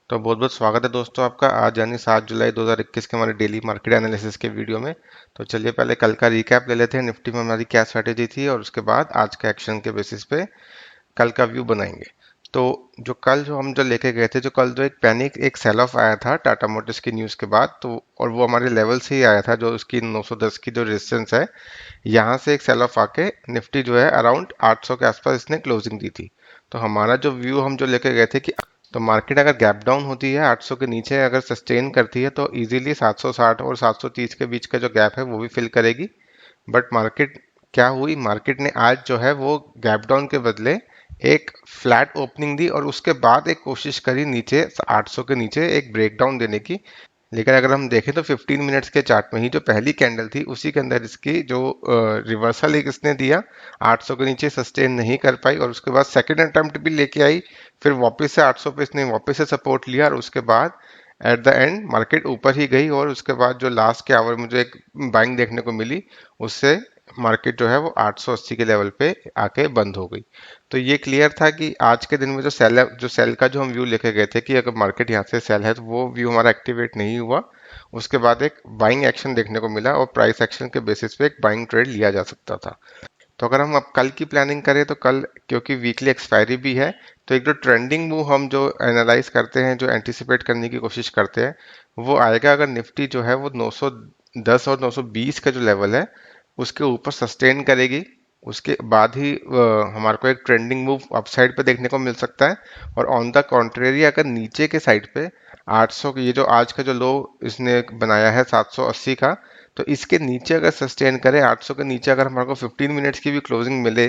तो बहुत बहुत स्वागत है दोस्तों आपका। आज यानी 7 जुलाई 2021 के हमारे डेली मार्केट एनालिसिस के वीडियो में। तो चलिए पहले कल का रिकैप ले लेते हैं, निफ्टी में हमारी क्या स्ट्रैटेजी थी और उसके बाद आज के एक्शन के बेसिस पे कल का व्यू बनाएंगे। तो जो हम लेके गए थे, जो कल जो एक पैनिक एक सेल ऑफ आया था टाटा मोटर्स की न्यूज़ के बाद, तो और वो हमारे लेवल से ही आया था, जो उसकी 910 की जो रेजिस्टेंस है, यहाँ से एक सेल ऑफ आके निफ्टी जो है अराउंड 800 के आसपास इसने क्लोजिंग दी थी। तो हमारा जो व्यू हम जो लेके गए थे कि तो मार्केट अगर गैप डाउन होती है 800 के नीचे अगर सस्टेन करती है तो इजीली 760 और 730 के बीच का जो गैप है वो भी फिल करेगी। बट मार्केट क्या हुई, मार्केट ने आज जो है वो गैप डाउन के बदले एक फ्लैट ओपनिंग दी और उसके बाद एक कोशिश करी नीचे 800 के नीचे एक ब्रेकडाउन देने की। लेकिन अगर हम देखें तो 15 मिनट्स के चार्ट में ही जो पहली कैंडल थी उसी के अंदर इसकी जो रिवर्सल एक इसने दिया, 800 के नीचे सस्टेन नहीं कर पाई और उसके बाद सेकंड अटेम्प्ट भी लेके आई। फिर वापस से 800 पे इसने वापस से सपोर्ट लिया और उसके बाद एट द एंड मार्केट ऊपर ही गई और उसके बाद जो लास्ट के आवर में जो एक बाइंग देखने को मिली, उससे मार्केट जो है वो 880 के लेवल पे आके बंद हो गई। तो ये क्लियर था कि आज के दिन में जो सेल का जो हम व्यू लेके गए थे कि अगर मार्केट यहाँ से सेल है तो वो व्यू हमारा एक्टिवेट नहीं हुआ। उसके बाद एक बाइंग एक्शन देखने को मिला और प्राइस एक्शन के बेसिस पे एक बाइंग ट्रेड लिया जा सकता था। तो अगर हम अब कल की प्लानिंग करें तो कल क्योंकि वीकली एक्सपायरी भी है, तो एक जो ट्रेंडिंग मूव हम जो एनालाइज करते हैं, जो एंटिसिपेट करने की कोशिश करते हैं, वो आएगा अगर निफ्टी जो है वो 910 और 920 का जो लेवल है उसके ऊपर सस्टेन करेगी। उसके बाद ही हमारे को एक ट्रेंडिंग मूव अपसाइड पे देखने को मिल सकता है। और ऑन द कॉन्ट्रेरी अगर नीचे के साइड पे 800 ये जो आज का जो लो इसने बनाया है 780 का, तो इसके नीचे अगर सस्टेन करे 800 के नीचे अगर हमारे को 15 मिनट्स की भी क्लोजिंग मिले,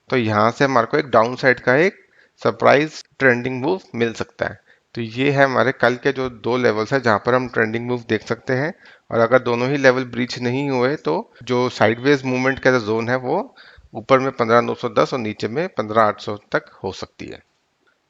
तो यहाँ से हमारे को एक डाउन साइड का एक सरप्राइज ट्रेंडिंग मूव मिल सकता है। तो ये है हमारे कल के जो दो लेवल्स है जहां पर हम ट्रेंडिंग मूव देख सकते हैं। और अगर दोनों ही लेवल ब्रीच नहीं हुए तो जो साइडवेज मूवमेंट का जो जोन है वो ऊपर में 15,910 और नीचे में 15,800 तक हो सकती है।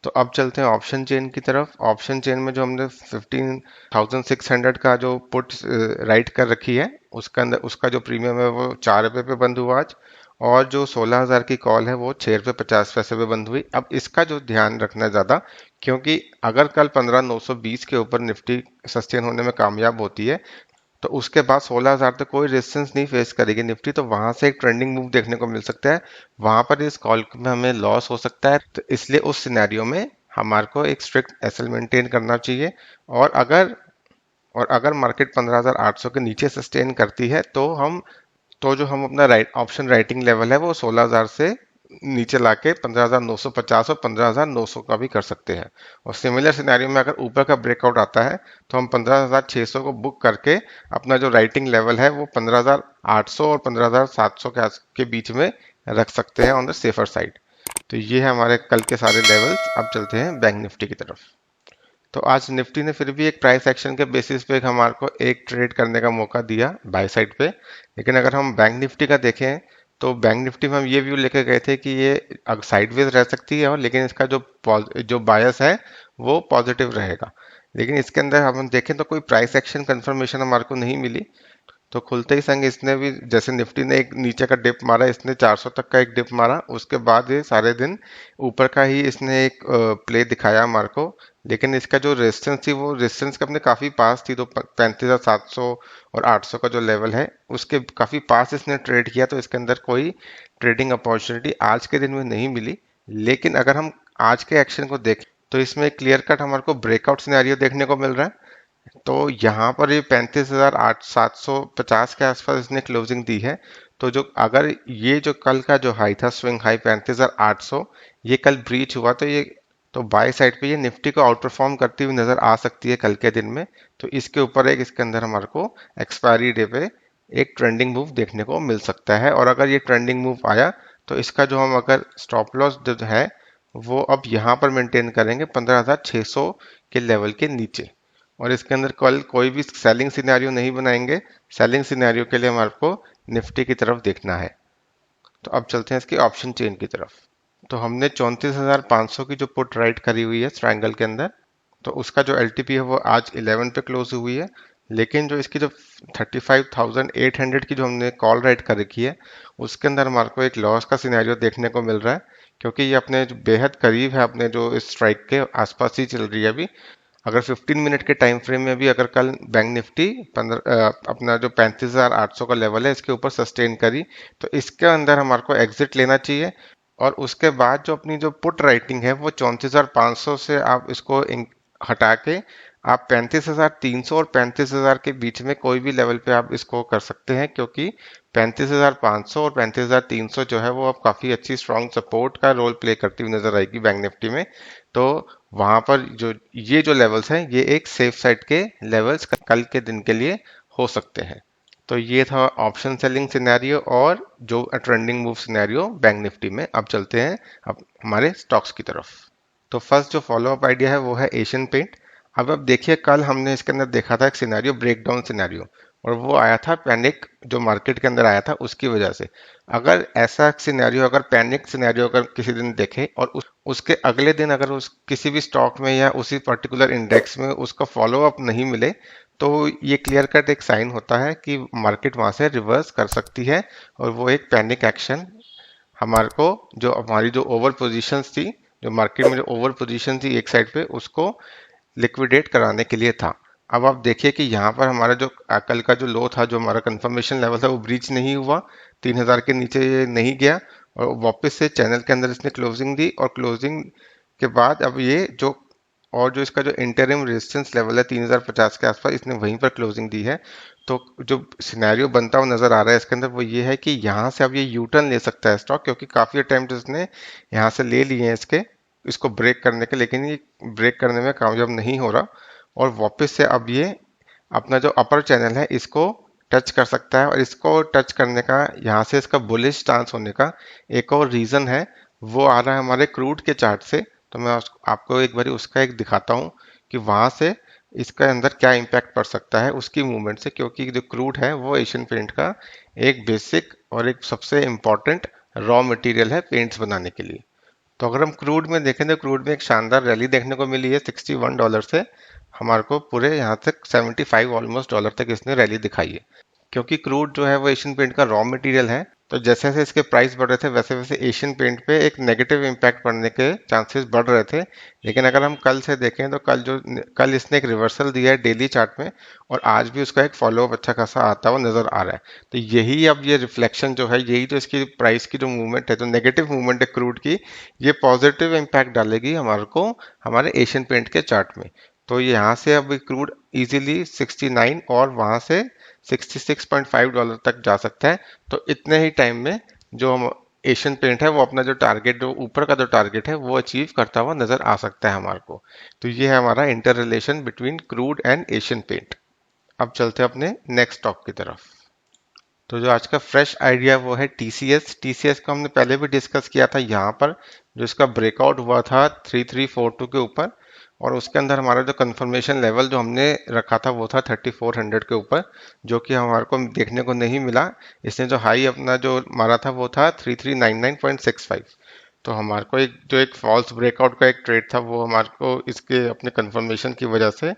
तो अब चलते हैं ऑप्शन चेन की तरफ। ऑप्शन चेन में जो हमने 15,600 का जो पुट राइट कर रखी है, उसका अंदर उसका जो प्रीमियम है वो 4 रुपये पे बंद हुआ आज। और जो 16,000 की कॉल है वो 6 रुपये 50 पैसे पे बंद हुई। अब इसका जो ध्यान रखना है ज़्यादा, क्योंकि अगर कल 15,920 के ऊपर निफ्टी सस्टेन होने में कामयाब होती है तो उसके बाद 16,000 तक कोई रेजिस्टेंस नहीं फेस करेगी निफ्टी, तो वहां से एक ट्रेंडिंग मूव देखने को मिल सकता है। वहां पर इस कॉल में हमें लॉस हो सकता है, तो इसलिए उस सिनेरियो में हमारे को एक स्ट्रिक्ट एसएल मेंटेन करना चाहिए। और अगर मार्केट 15,800 के नीचे सस्टेन करती है तो जो हम अपना ऑप्शन राइटिंग लेवल है वो 16,000 से नीचे लाके 15,950 और 15,900 का भी कर सकते हैं। और सिमिलर सिनेरियो में अगर ऊपर का ब्रेकआउट आता है तो हम 15,600 को बुक करके अपना जो राइटिंग लेवल है वो 15,800 और 15,700 के बीच में रख सकते हैं ऑन द सेफर साइड। तो ये है हमारे कल के सारे लेवल्स। अब चलते हैं बैंक निफ्टी की तरफ। तो आज निफ्टी ने फिर भी एक प्राइस एक्शन के बेसिस पे हमारे को एक ट्रेड करने का मौका दिया बाय साइड पे। लेकिन अगर हम बैंक निफ्टी का देखें तो बैंक निफ्टी में हम ये व्यू लेके गए थे कि ये साइडवेज रह सकती है, और लेकिन इसका जो बायस है वो पॉजिटिव रहेगा। लेकिन इसके अंदर हम देखें तो कोई प्राइस एक्शन कंफर्मेशन हमारे को नहीं मिली। तो खुलते ही संग इसने भी, जैसे निफ्टी ने एक नीचे का डिप मारा, इसने 400 तक का एक डिप मारा, उसके बाद ये सारे दिन ऊपर का ही इसने एक प्ले दिखाया हमारे को। लेकिन इसका जो रेजिस्टेंस थी वो रेजिस्टेंस के अपने काफी पास थी, तो 35,700 और 800 का जो लेवल है उसके काफी पास इसने ट्रेड किया, तो इसके अंदर कोई ट्रेडिंग अपॉर्चुनिटी आज के दिन में नहीं मिली। लेकिन अगर हम आज के एक्शन को देखें तो इसमें क्लियर कट हमारे को ब्रेकआउट सिनेरियो देखने को मिल रहा है। तो यहाँ पर ये 35,750 के आसपास इसने क्लोजिंग दी है। तो जो अगर ये जो कल का जो हाई था, स्विंग हाई 35,800, ये कल ब्रीच हुआ तो बाय साइड पे ये निफ्टी को आउट परफॉर्म करती हुई नजर आ सकती है कल के दिन में। तो इसके ऊपर इसके अंदर हमारे को एक्सपायरी डे पे एक ट्रेंडिंग मूव देखने को मिल सकता है। और अगर ये ट्रेंडिंग मूव आया तो इसका जो हम अगर स्टॉप लॉस जो है वो अब यहाँ पर मेंटेन करेंगे 15,600 के लेवल के नीचे। और इसके अंदर कल कोई भी सेलिंग सिनेरियो नहीं बनाएंगे। सेलिंग सिनेरियो के लिए हमारे को निफ्टी की तरफ देखना है। तो अब चलते हैं इसकी ऑप्शन चेन की तरफ। तो हमने 34,500 की जो पुट राइट करी हुई है ट्रायंगल के अंदर, तो उसका जो एलटीपी है वो आज 11 पे क्लोज हुई है। लेकिन जो इसकी जो 35,800 की जो हमने कॉल राइट कर रखी है उसके अंदर हमारे को एक लॉस का सिनेरियो देखने को मिल रहा है, क्योंकि ये अपने बेहद करीब है, अपने जो इस स्ट्राइक के आसपास ही चल रही है अभी। अगर 15 मिनट के टाइम फ्रेम में भी अगर कल बैंक निफ्टी 15 अपना जो 35,800 का लेवल है इसके ऊपर सस्टेन करी, तो इसके अंदर हमारे को एग्जिट लेना चाहिए। और उसके बाद जो अपनी जो पुट राइटिंग है वो 34,500 से आप इसको हटा के आप 35,300 और 35,000 के बीच में कोई भी लेवल पे आप इसको कर सकते हैं, क्योंकि 35,500 और 35,300 जो है वो अब काफ़ी अच्छी स्ट्रॉन्ग सपोर्ट का रोल प्ले करती हुई नजर आएगी बैंक निफ्टी में। तो वहां पर जो ये जो लेवल्स हैं ये एक सेफ साइड के लेवल्स कल के दिन के लिए हो सकते हैं। तो ये था ऑप्शन सेलिंग सिनेरियो और जो trending move scenario bank Nifty में। अब चलते हैं अब हमारे स्टॉक्स की तरफ। तो फर्स्ट जो फॉलो अप आइडिया है वो है एशियन पेंट। अब देखिए कल हमने इसके अंदर देखा था एक सिनेरियो, ब्रेकडाउन सिनेरियो, और वो आया था पैनिक जो मार्केट के अंदर आया था उसकी वजह से। अगर ऐसा सिनेरियो, अगर पैनिक सिनेरियो अगर किसी दिन देखे और उसके अगले दिन अगर उस किसी भी स्टॉक में या उसी पर्टिकुलर इंडेक्स में उसका फॉलो अप नहीं मिले, तो ये क्लियर कट एक साइन होता है कि मार्केट वहां से रिवर्स कर सकती है और वो एक पैनिक एक्शन हमारे को, जो हमारी जो ओवर पोजीशंस थी, जो मार्केट में जो ओवर पोजीशन थी एक साइड पे, उसको लिक्विडेट कराने के लिए था। अब आप देखिए कि यहाँ पर हमारा जो कल का जो लो था, जो हमारा कंफर्मेशन लेवल था, वो ब्रीच नहीं हुआ, 3,000 के नीचे ये नहीं गया और वापस से चैनल के अंदर इसने क्लोजिंग दी और क्लोजिंग के बाद अब ये जो और जो इसका जो इंटरिम रेजिस्टेंस लेवल है 3,050 के आसपास, इसने वहीं पर क्लोजिंग दी है। तो जो सिनेरियो बनता हुआ नजर आ रहा है इसके अंदर वो ये है कि यहाँ से अब ये यू टर्न ले सकता है स्टॉक, क्योंकि काफी अटेम्प्ट इसने यहाँ से ले लिए हैं इसको ब्रेक करने के, लेकिन ये ब्रेक करने में कामयाब नहीं हो रहा और वापस से अब ये अपना जो अपर चैनल है इसको टच कर सकता है। और इसको टच करने का, यहाँ से इसका बुलिश स्टांस होने का एक और रीजन है, वो आ रहा है हमारे क्रूड के चार्ट से। तो मैं आपको एक बार उसका एक दिखाता हूँ कि वहां से इसके अंदर क्या इम्पैक्ट पड़ सकता है उसकी मूवमेंट से, क्योंकि जो क्रूड है वो एशियन पेंट का एक बेसिक और एक सबसे इम्पॉर्टेंट रॉ मटेरियल है पेंट्स बनाने के लिए। तो अगर हम क्रूड में देखें तो क्रूड में एक शानदार रैली देखने को मिली है $61 से, हमारे को पूरे यहाँ तक 75 ऑलमोस्ट डॉलर तक इसने रैली दिखाई है। क्योंकि क्रूड जो है वो एशियन पेंट का रॉ मटेरियल है, तो जैसे जैसे इसके प्राइस बढ़ रहे थे वैसे वैसे एशियन पेंट पे एक नेगेटिव इम्पैक्ट पड़ने के चांसेस बढ़ रहे थे। लेकिन अगर हम कल से देखें तो कल इसने एक रिवर्सल दिया है डेली चार्ट में और आज भी उसका एक फॉलोअप अच्छा खासा आता हुआ नजर आ रहा है। तो यही अब ये रिफ्लेक्शन जो है, यही जो इसकी प्राइस की जो मूवमेंट है, जो नेगेटिव मूवमेंट है क्रूड की, ये पॉजिटिव इम्पैक्ट डालेगी हमारे को हमारे एशियन पेंट के चार्ट में। तो यहाँ से अब क्रूड इजीली 69 और वहां से $66.5 तक जा सकता है। तो इतने ही टाइम में जो हम एशियन पेंट है वो अपना जो टारगेट, जो ऊपर का जो टारगेट है वो अचीव करता हुआ नजर आ सकता है हमारे को। तो ये है हमारा inter relation between crude and Asian paint. अब चलते हैं अपने नेक्स्ट स्टॉक की तरफ। तो जो आज का फ्रेश आइडिया वो है टीसीएस। टीसीएस को हमने पहले भी डिस्कस किया था यहाँ पर, जो इसका ब्रेकआउट हुआ था 3342 के ऊपर और उसके अंदर हमारा जो कंफर्मेशन लेवल जो हमने रखा था वो था 3400 के ऊपर, जो कि हमारे को देखने को नहीं मिला। इसने जो हाई अपना जो मारा था वो था 3399.65। तो हमारे को एक फॉल्स ब्रेकआउट का एक ट्रेड था, वो हमारे को इसके अपने कंफर्मेशन की वजह से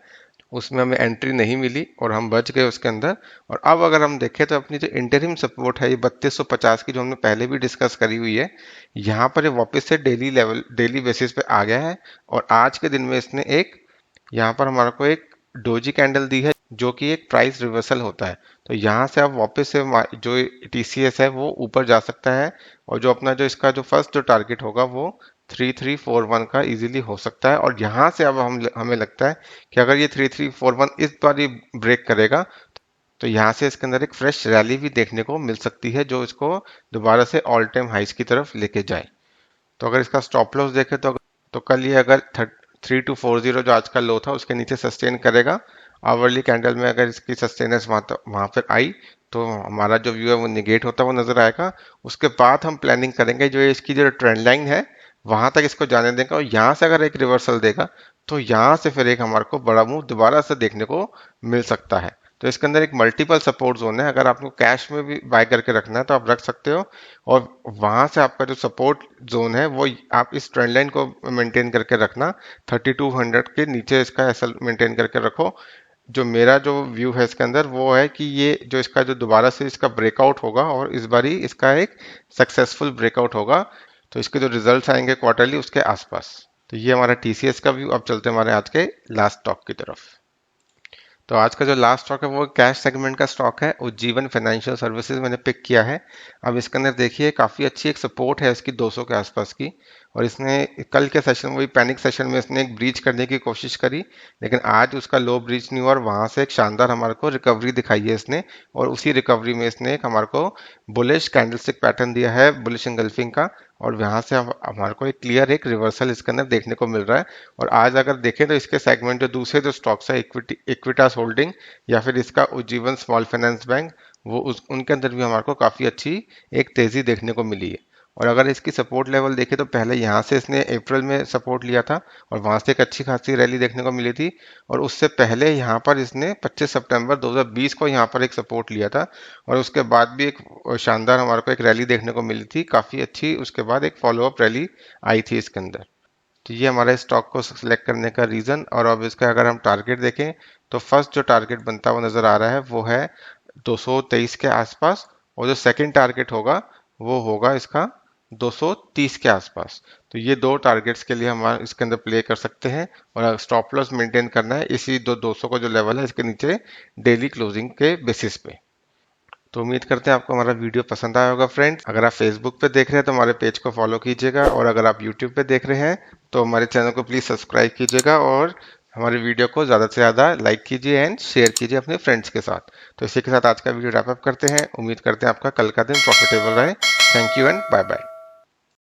उसमें हमें एंट्री नहीं मिली और हम बच गए उसके अंदर। और अब अगर हम देखें तो अपनी जो इंटरिम सपोर्ट है ये 3250 की, जो हमने पहले भी डिस्कस करी हुई है, यहाँ पर ये वापस से डेली बेसिस पे आ गया है। और आज के दिन में इसने यहाँ पर हमारे को एक डोजी कैंडल दी है, जो कि एक प्राइस रिवर्सल होता है। तो यहाँ से अब वापस से जो टीसीएस है वो ऊपर जा सकता है और जो अपना जो इसका जो फर्स्ट जो टारगेट होगा वो 3341 का इजीली हो सकता है। और यहाँ से अब हमें लगता है कि अगर ये 3341 इस बार ये ब्रेक करेगा तो यहाँ से इसके अंदर एक फ्रेश रैली भी देखने को मिल सकती है, जो इसको दोबारा से ऑल टाइम हाइस की तरफ लेके जाए। तो अगर इसका स्टॉप लॉस देखें तो कल ये अगर 3240 जो आज का लो था उसके नीचे सस्टेन करेगा, आवरली कैंडल में अगर इसकी सस्टेनेंस वहां पर आई तो हमारा जो व्यू है वो निगेट होता हुआ नजर आएगा। उसके बाद हम प्लानिंग करेंगे जो इसकी जो ट्रेंड लाइन है वहां तक इसको जाने देगा और यहाँ से अगर एक रिवर्सल देगा तो यहाँ से फिर एक हमारे को बड़ा मूव दोबारा से देखने को मिल सकता है। तो इसके अंदर एक मल्टीपल सपोर्ट जोन है, अगर आपको कैश में भी बाय करके रखना है तो आप रख सकते हो। और वहां से आपका जो सपोर्ट जोन है वो आप इस ट्रेंड लाइन को मेंटेन करके रखना, 3200 के नीचे इसका ऐसा मेंटेन करके रखो। जो मेरा जो व्यू है इसके अंदर वो है कि ये जो इसका जो दोबारा से इसका ब्रेकआउट होगा और इस बारी इसका एक सक्सेसफुल ब्रेकआउट होगा, तो इसके जो रिजल्ट्स आएंगे क्वार्टरली उसके आसपास। तो ये हमारा TCS का व्यू। अब चलते हैं हमारे आज के लास्ट स्टॉक की तरफ। तो आज का जो लास्ट स्टॉक है वो कैश सेगमेंट का स्टॉक है, उज्जीवन फाइनेंशियल सर्विसेज मैंने पिक किया है। अब इसके अंदर देखिए काफ़ी अच्छी एक सपोर्ट है इसकी 200 के आसपास की, और इसने कल के सेशन वही पैनिक सेशन में इसने एक ब्रीच करने की कोशिश करी, लेकिन आज उसका लो ब्रीच नहीं हुआ और वहां से एक शानदार हमारे को रिकवरी दिखाई है इसने, और उसी रिकवरी में इसने एक हमारे को बुलिश कैंडलस्टिक पैटर्न दिया है, बुलिश इंगल्फिंग का, और यहाँ से हमारे को एक क्लियर एक रिवर्सल इसके अंदर देखने को मिल रहा है। और आज अगर देखें तो इसके सेगमेंट जो दूसरे जो स्टॉक्स है इक्विटास होल्डिंग या फिर इसका उज्जीवन स्मॉल फाइनेंस बैंक, वो उनके अंदर भी हमारे को काफ़ी अच्छी एक तेज़ी देखने को मिली है। और अगर इसकी सपोर्ट लेवल देखें तो पहले यहाँ से इसने अप्रैल में सपोर्ट लिया था और वहाँ से एक अच्छी खासी रैली देखने को मिली थी, और उससे पहले यहाँ पर इसने 25 सितंबर 2020 को यहाँ पर एक सपोर्ट लिया था, और उसके बाद भी एक शानदार हमारे को एक रैली देखने को मिली थी काफ़ी अच्छी, उसके बाद एक फॉलोअप रैली आई थी इसके अंदर। तो ये हमारे स्टॉक को सिलेक्ट करने का रीज़न। और अब इसका अगर हम टारगेट देखें तो फर्स्ट जो टारगेट बनता हुआ नज़र आ रहा है वो है 223 के आसपास, और जो सेकंड टारगेट होगा वो होगा इसका 230 के आसपास। तो ये दो टारगेट्स के लिए हम इसके अंदर प्ले कर सकते हैं, और स्टॉप लॉस मेंटेन करना है इसी 200 का जो लेवल है इसके नीचे डेली क्लोजिंग के बेसिस पे। तो उम्मीद करते हैं आपको हमारा वीडियो पसंद आया होगा फ्रेंड्स। अगर आप फेसबुक पे देख रहे हैं तो हमारे पेज को फॉलो कीजिएगा, और अगर आप यूट्यूब पे देख रहे हैं तो हमारे चैनल को प्लीज़ सब्सक्राइब कीजिएगा, और हमारे वीडियो को ज़्यादा से ज़्यादा लाइक कीजिए एंड शेयर कीजिए अपने फ्रेंड्स के साथ। तो इसी के साथ आज का वीडियो रैप अप करते हैं। उम्मीद करते हैं आपका कल का दिन प्रॉफिटेबल रहे। Thank you and bye bye.